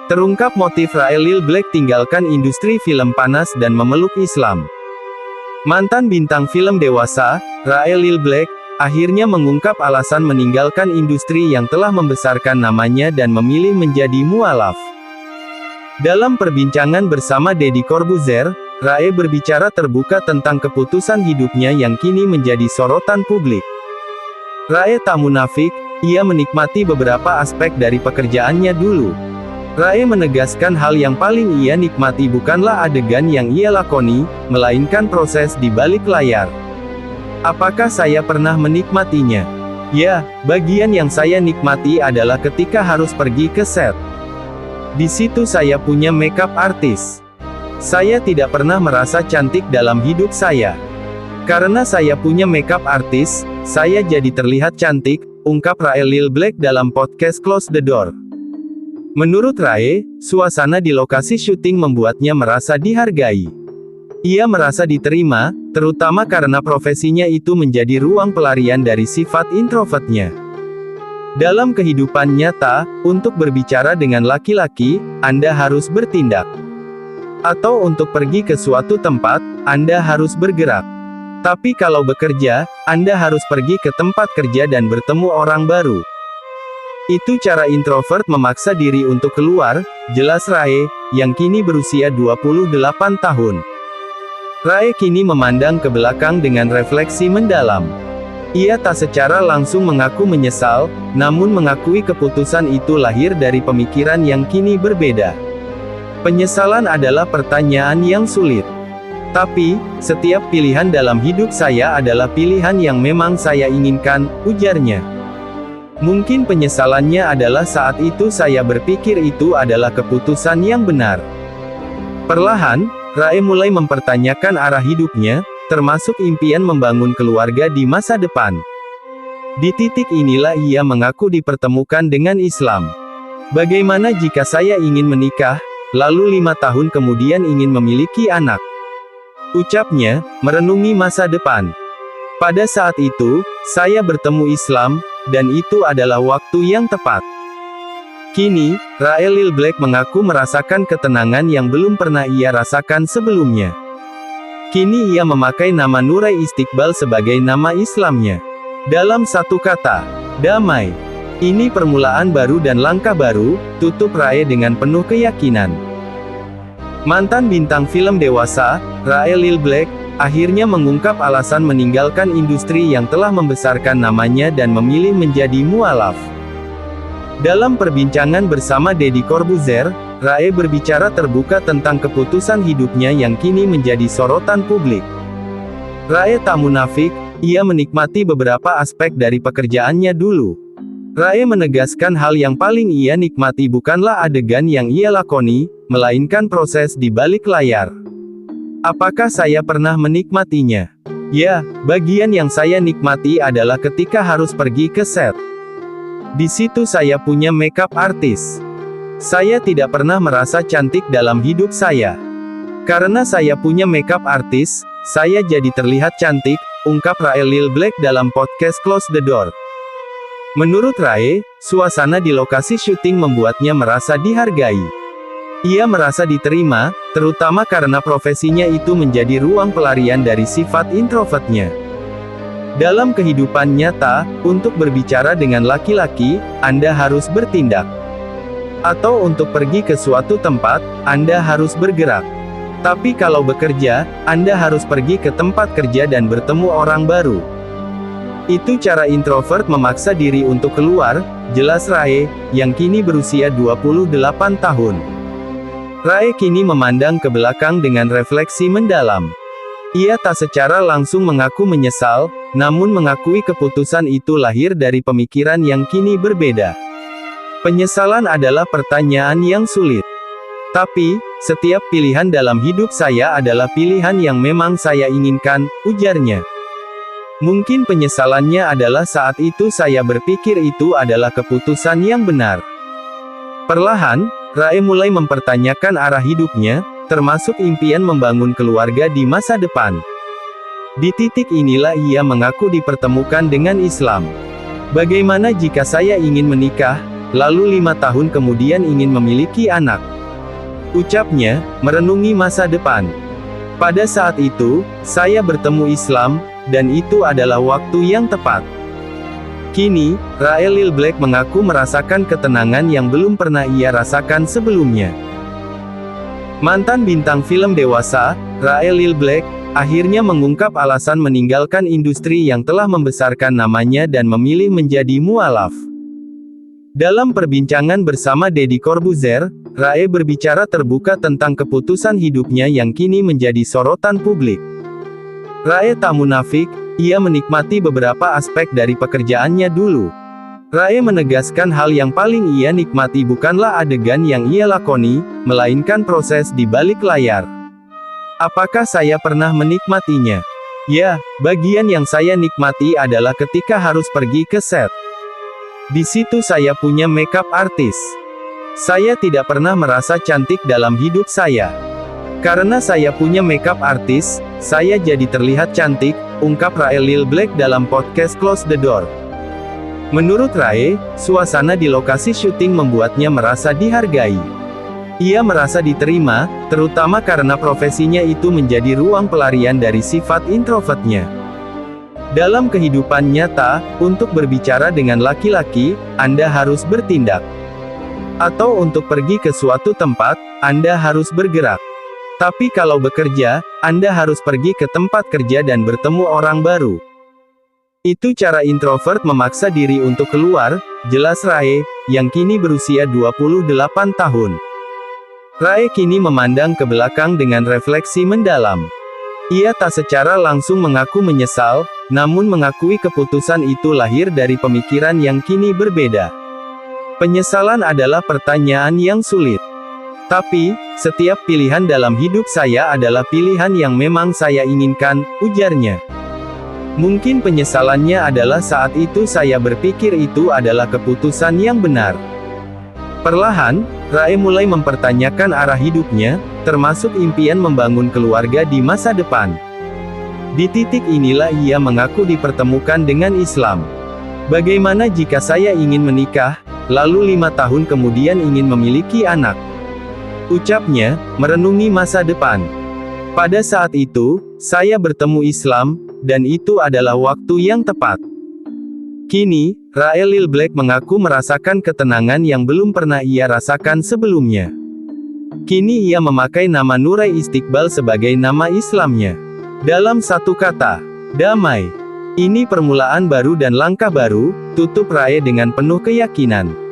Terungkap motif Rae Lil Black tinggalkan industri film panas dan memeluk Islam. Mantan bintang film dewasa, Rae Lil Black, akhirnya mengungkap alasan meninggalkan industri yang telah membesarkan namanya dan memilih menjadi mualaf. Dalam perbincangan bersama Deddy Corbuzier, Rae berbicara terbuka tentang keputusan hidupnya yang kini menjadi sorotan publik. Rae tak munafik, ia menikmati beberapa aspek dari pekerjaannya dulu. Rae menegaskan hal yang paling ia nikmati bukanlah adegan yang ia lakoni, melainkan proses di balik layar. Apakah saya pernah menikmatinya? Ya, bagian yang saya nikmati adalah ketika harus pergi ke set. Di situ saya punya makeup artist. Saya tidak pernah merasa cantik dalam hidup saya. Karena saya punya makeup artist, saya jadi terlihat cantik, ungkap Rae Lil Black dalam podcast Close the Door. Menurut Rae, suasana di lokasi syuting membuatnya merasa dihargai. Ia merasa diterima, terutama karena profesinya itu menjadi ruang pelarian dari sifat introvertnya. Dalam kehidupan nyata, untuk berbicara dengan laki-laki, Anda harus bertindak. Atau untuk pergi ke suatu tempat, Anda harus bergerak. Tapi kalau bekerja, Anda harus pergi ke tempat kerja dan bertemu orang baru. Itu cara introvert memaksa diri untuk keluar, jelas Rae, yang kini berusia 28 tahun. Rae kini memandang ke belakang dengan refleksi mendalam. Ia tak secara langsung mengaku menyesal, namun mengakui keputusan itu lahir dari pemikiran yang kini berbeda. Penyesalan adalah pertanyaan yang sulit. Tapi, setiap pilihan dalam hidup saya adalah pilihan yang memang saya inginkan, ujarnya. Mungkin penyesalannya adalah saat itu saya berpikir itu adalah keputusan yang benar. Perlahan, Rae mulai mempertanyakan arah hidupnya, termasuk impian membangun keluarga di masa depan. Di titik inilah ia mengaku dipertemukan dengan Islam. Bagaimana jika saya ingin menikah, lalu 5 tahun kemudian ingin memiliki anak? Ucapnya, merenungi masa depan. Pada saat itu, saya bertemu Islam, dan itu adalah waktu yang tepat. Kini, Rae Lil Black mengaku merasakan ketenangan yang belum pernah ia rasakan sebelumnya. Kini ia memakai nama Nurai Istiqbal sebagai nama Islamnya. Dalam satu kata, damai. Ini permulaan baru dan langkah baru, tutup Rae dengan penuh keyakinan. Mantan bintang film dewasa, Rae Lil Black, akhirnya mengungkap alasan meninggalkan industri yang telah membesarkan namanya dan memilih menjadi mualaf. Dalam perbincangan bersama Deddy Corbuzier, Rae berbicara terbuka tentang keputusan hidupnya yang kini menjadi sorotan publik. Rae tak munafik, ia menikmati beberapa aspek dari pekerjaannya dulu. Rae menegaskan hal yang paling ia nikmati bukanlah adegan yang ia lakoni, melainkan proses di balik layar. Apakah saya pernah menikmatinya? Ya, bagian yang saya nikmati adalah ketika harus pergi ke set. Di situ saya punya makeup artist. Saya tidak pernah merasa cantik dalam hidup saya. Karena saya punya makeup artist, saya jadi terlihat cantik, ungkap Rae Lil Black dalam podcast Close the Door. Menurut Rae, suasana di lokasi syuting membuatnya merasa dihargai. Ia merasa diterima, terutama karena profesinya itu menjadi ruang pelarian dari sifat introvertnya. Dalam kehidupan nyata, untuk berbicara dengan laki-laki, Anda harus bertindak. Atau untuk pergi ke suatu tempat, Anda harus bergerak. Tapi kalau bekerja, Anda harus pergi ke tempat kerja dan bertemu orang baru. Itu cara introvert memaksa diri untuk keluar, jelas Rae, yang kini berusia 28 tahun. Rae kini memandang ke belakang dengan refleksi mendalam. Ia tak secara langsung mengaku menyesal, namun mengakui keputusan itu lahir dari pemikiran yang kini berbeda. Penyesalan adalah pertanyaan yang sulit. Tapi, setiap pilihan dalam hidup saya adalah pilihan yang memang saya inginkan, ujarnya. Mungkin penyesalannya adalah saat itu saya berpikir itu adalah keputusan yang benar. Perlahan, Rae mulai mempertanyakan arah hidupnya, termasuk impian membangun keluarga di masa depan. Di titik inilah ia mengaku dipertemukan dengan Islam. Bagaimana jika saya ingin menikah, lalu 5 tahun kemudian ingin memiliki anak. Ucapnya, merenungi masa depan. Pada saat itu, saya bertemu Islam, dan itu adalah waktu yang tepat. Kini, Rae Lil Black mengaku merasakan ketenangan yang belum pernah ia rasakan sebelumnya. Mantan bintang film dewasa, Rae Lil Black, akhirnya mengungkap alasan meninggalkan industri yang telah membesarkan namanya dan memilih menjadi mualaf. Dalam perbincangan bersama Deddy Corbuzier, Rae berbicara terbuka tentang keputusan hidupnya yang kini menjadi sorotan publik. Rae tak munafik, ia menikmati beberapa aspek dari pekerjaannya dulu. Rae menegaskan hal yang paling ia nikmati bukanlah adegan yang ia lakoni, melainkan proses di balik layar. Apakah saya pernah menikmatinya? Ya, bagian yang saya nikmati adalah ketika harus pergi ke set. Di situ saya punya makeup artist. Saya tidak pernah merasa cantik dalam hidup saya. Karena saya punya makeup artist, saya jadi terlihat cantik, ungkap Rae Lil Black dalam podcast Close the Door. Menurut Rae, suasana di lokasi syuting membuatnya merasa dihargai. Ia merasa diterima, terutama karena profesinya itu menjadi ruang pelarian dari sifat introvertnya. Dalam kehidupan nyata, untuk berbicara dengan laki-laki, Anda harus bertindak. Atau untuk pergi ke suatu tempat, Anda harus bergerak. Tapi kalau bekerja, Anda harus pergi ke tempat kerja dan bertemu orang baru. Itu cara introvert memaksa diri untuk keluar, jelas Rae, yang kini berusia 28 tahun. Rae kini memandang ke belakang dengan refleksi mendalam. Ia tak secara langsung mengaku menyesal, namun mengakui keputusan itu lahir dari pemikiran yang kini berbeda. Penyesalan adalah pertanyaan yang sulit. Tapi, setiap pilihan dalam hidup saya adalah pilihan yang memang saya inginkan, ujarnya. Mungkin penyesalannya adalah saat itu saya berpikir itu adalah keputusan yang benar. Perlahan, Rae mulai mempertanyakan arah hidupnya, termasuk impian membangun keluarga di masa depan. Di titik inilah ia mengaku dipertemukan dengan Islam. Bagaimana jika saya ingin menikah, lalu 5 tahun kemudian ingin memiliki anak? Ucapnya, merenungi masa depan. Pada saat itu, saya bertemu Islam, dan itu adalah waktu yang tepat. Kini, Rae Lil Black mengaku merasakan ketenangan yang belum pernah ia rasakan sebelumnya. Kini ia memakai nama Nurai Istiqbal sebagai nama Islamnya. Dalam satu kata, damai. Ini permulaan baru dan langkah baru, tutup Rae dengan penuh keyakinan.